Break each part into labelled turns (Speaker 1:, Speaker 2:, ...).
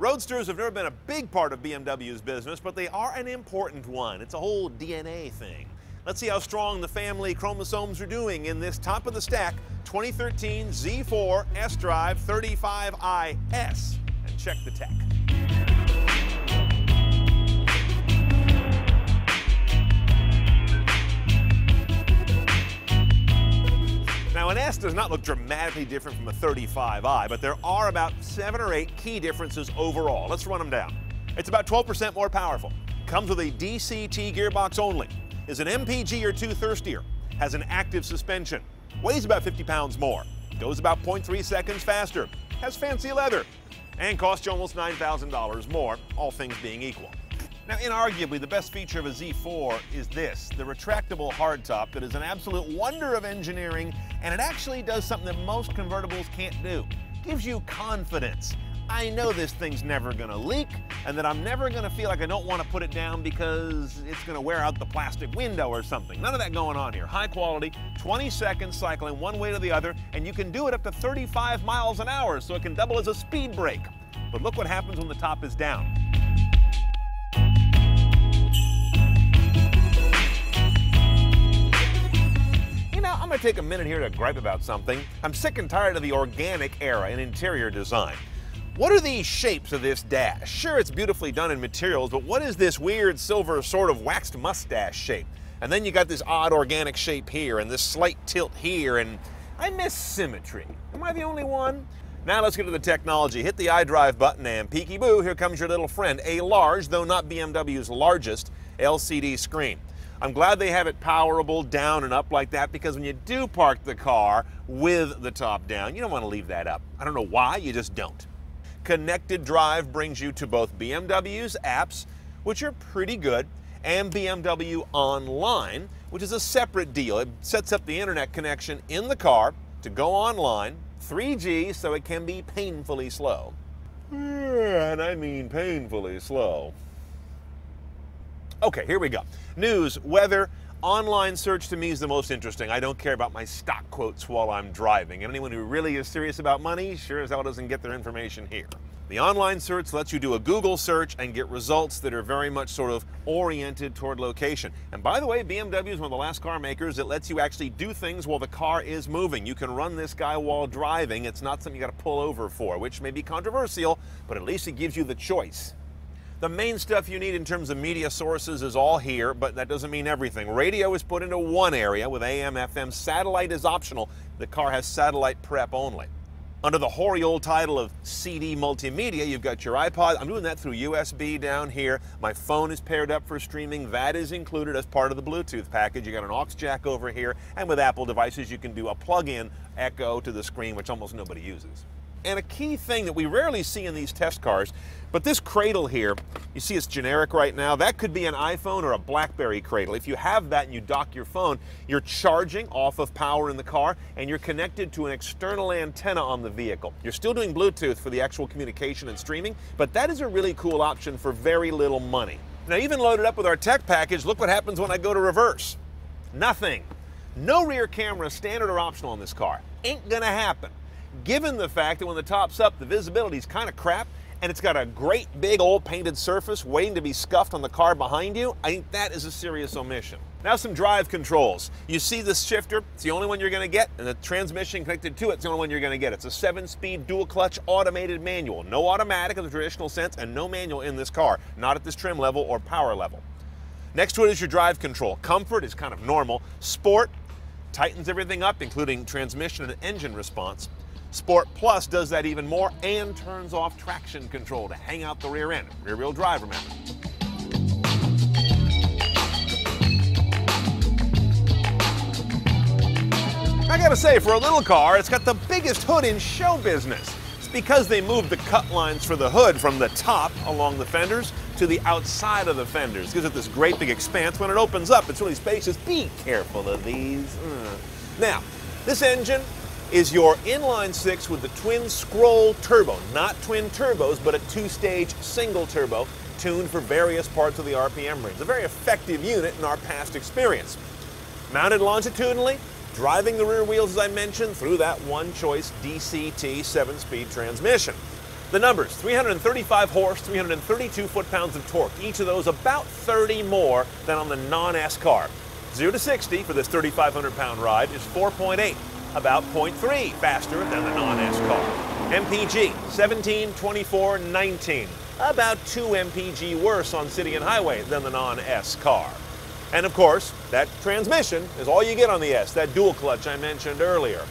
Speaker 1: Roadsters have never been a big part of BMW's business, but they are an important one. It's a whole DNA thing. Let's see how strong the family chromosomes are doing in this top-of-the-stack 2013 Z4 sDrive35is. And check the tech. Now, an S does not look dramatically different from a 35i, but there are about 7 or 8 key differences overall. Let's run them down. It's about 12% more powerful. Comes with a DCT gearbox only. Is an MPG or 2 thirstier. Has an active suspension. Weighs about 50 pounds more. Goes about 0.3 seconds faster. Has fancy leather. And costs you almost $9,000 more, all things being equal. Now, inarguably, the best feature of a Z4 is this, the retractable hardtop that is an absolute wonder of engineering, and it actually does something that most convertibles can't do. Gives you confidence. I know this thing's never gonna leak, and that I'm never gonna feel like I don't want to put it down because it's gonna wear out the plastic window or something. None of that going on here. High quality, 20 seconds cycling one way to the other, and you can do it up to 35 miles an hour, so it can double as a speed brake. But look what happens when the top is down. I'm going to take a minute here to gripe about something. I'm sick and tired of the organic era in interior design. What are these shapes of this dash? Sure, it's beautifully done in materials, but what is this weird silver sort of waxed mustache shape? And then you got this odd organic shape here and this slight tilt here, and I miss symmetry. Am I the only one? Now let's get to the technology. Hit the iDrive button and peeky-boo, here comes your little friend. A large, though not BMW's largest, LCD screen. I'm glad they have it powerable down and up like that, because when you do park the car with the top down, you don't want to leave that up. I don't know why, you just don't. Connected Drive brings you to both BMW's apps, which are pretty good, and BMW Online, which is a separate deal. It sets up the internet connection in the car to go online, 3G, so it can be painfully slow. And I mean painfully slow. Okay, here we go. News, weather, online search to me is the most interesting. I don't care about my stock quotes while I'm driving. And anyone who really is serious about money sure as hell doesn't get their information here. The online search lets you do a Google search and get results that are very much sort of oriented toward location. And by the way, BMW is one of the last car makers that lets you actually do things while the car is moving. You can run this guy while driving. It's not something you got to pull over for, which may be controversial, but at least it gives you the choice. The main stuff you need in terms of media sources is all here, but that doesn't mean everything. Radio is put into one area with AM, FM. Satellite is optional. The car has satellite prep only. Under the hoary old title of CD multimedia, you've got your iPod. I'm doing that through USB down here. My phone is paired up for streaming. That is included as part of the Bluetooth package. You got an aux jack over here, and with Apple devices, you can do a plug-in echo to the screen, which almost nobody uses. And a key thing that we rarely see in these test cars, but this cradle here, you see it's generic right now. That could be an iPhone or a BlackBerry cradle. If you have that and you dock your phone, you're charging off of power in the car and you're connected to an external antenna on the vehicle. You're still doing Bluetooth for the actual communication and streaming, but that is a really cool option for very little money. Now, even loaded up with our tech package, look what happens when I go to reverse. Nothing. No rear camera, standard or optional on this car. Ain't gonna happen. Given the fact that when the top's up, the visibility is kind of crap, and it's got a great big old painted surface waiting to be scuffed on the car behind you, I think that is a serious omission. Now some drive controls. You see this shifter, it's the only one you're going to get, and the transmission connected to it's the only one you're going to get. It's a 7-speed dual clutch automated manual. No automatic in the traditional sense, and no manual in this car, not at this trim level or power level. Next to it is your drive control. Comfort is kind of normal. Sport tightens everything up, including transmission and engine response. Sport Plus does that even more and turns off traction control to hang out the rear end. Rear-wheel drive, remember. I gotta say, for a little car, it's got the biggest hood in show business. It's because they moved the cut lines for the hood from the top along the fenders to the outside of the fenders. It gives it this great big expanse. When it opens up, it's really spacious. Be careful of these. Now, this engine is your inline-6 with the twin scroll turbo, not twin turbos, but a 2-stage single turbo tuned for various parts of the RPM range. A very effective unit in our past experience. Mounted longitudinally, driving the rear wheels, as I mentioned, through that one-choice DCT 7-speed transmission. The numbers, 335 horse, 332 foot-pounds of torque. Each of those about 30 more than on the non-S car. 0 to 60 for this 3,500-pound ride is 4.8, about 0.3 faster than the non-S car. MPG, 17, 24, 19, about 2 MPG worse on city and highway than the non-S car. And of course, that transmission is all you get on the S, that dual clutch I mentioned earlier.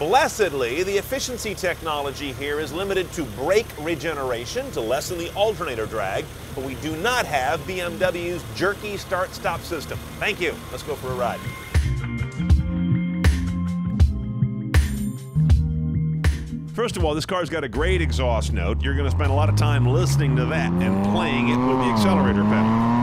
Speaker 1: Blessedly, the efficiency technology here is limited to brake regeneration to lessen the alternator drag, but we do not have BMW's jerky start-stop system. Thank you. Let's go for a ride. First of all, this car's got a great exhaust note. You're going to spend a lot of time listening to that and playing it with the accelerator pedal.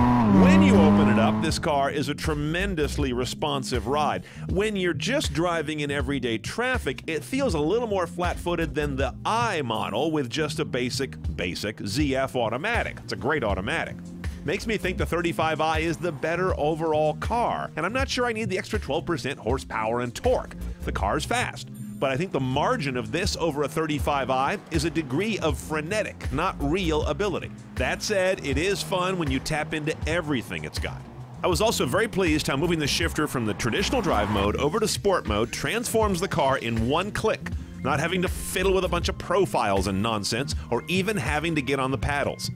Speaker 1: When you open it up, this car is a tremendously responsive ride. When you're just driving in everyday traffic, it feels a little more flat-footed than the I model with just a basic ZF automatic. It's a great automatic. Makes me think the 35i is the better overall car, and I'm not sure I need the extra 12% horsepower and torque. The car's fast, but I think the margin of this over a 35i is a degree of frenetic, not real ability. That said, it is fun when you tap into everything it's got. I was also very pleased how moving the shifter from the traditional drive mode over to sport mode transforms the car in one click, not having to fiddle with a bunch of profiles and nonsense, or even having to get on the paddles.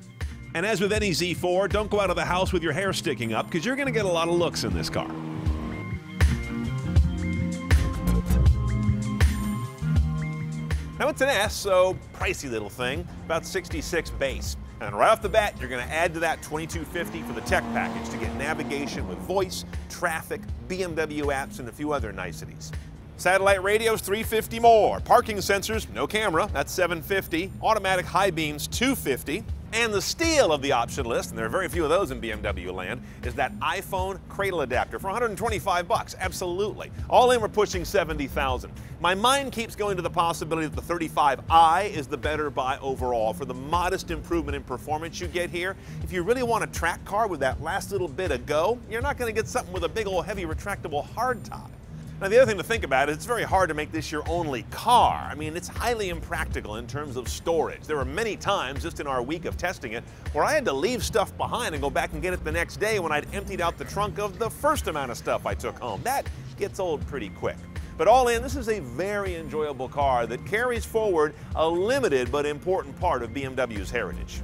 Speaker 1: And as with any Z4, don't go out of the house with your hair sticking up, because you're going to get a lot of looks in this car. Now it's an S, so pricey little thing, about 66 base. And right off the bat, you're going to add to that $22.50 for the tech package to get navigation with voice, traffic, BMW apps, and a few other niceties. Satellite radios, $350 more. Parking sensors, no camera, that's $750. Automatic high beams, $250. And the steal of the option list, and there are very few of those in BMW land, is that iPhone cradle adapter for $125, absolutely. All in, we're pushing $70,000. My mind keeps going to the possibility that the 35i is the better buy overall for the modest improvement in performance you get here. If you really want a track car with that last little bit of go, you're not going to get something with a big old heavy retractable hardtop. Now, the other thing to think about is it's very hard to make this your only car. I mean, it's highly impractical in terms of storage. There were many times just in our week of testing it where I had to leave stuff behind and go back and get it the next day when I'd emptied out the trunk of the first amount of stuff I took home. That gets old pretty quick. But all in, this is a very enjoyable car that carries forward a limited but important part of BMW's heritage.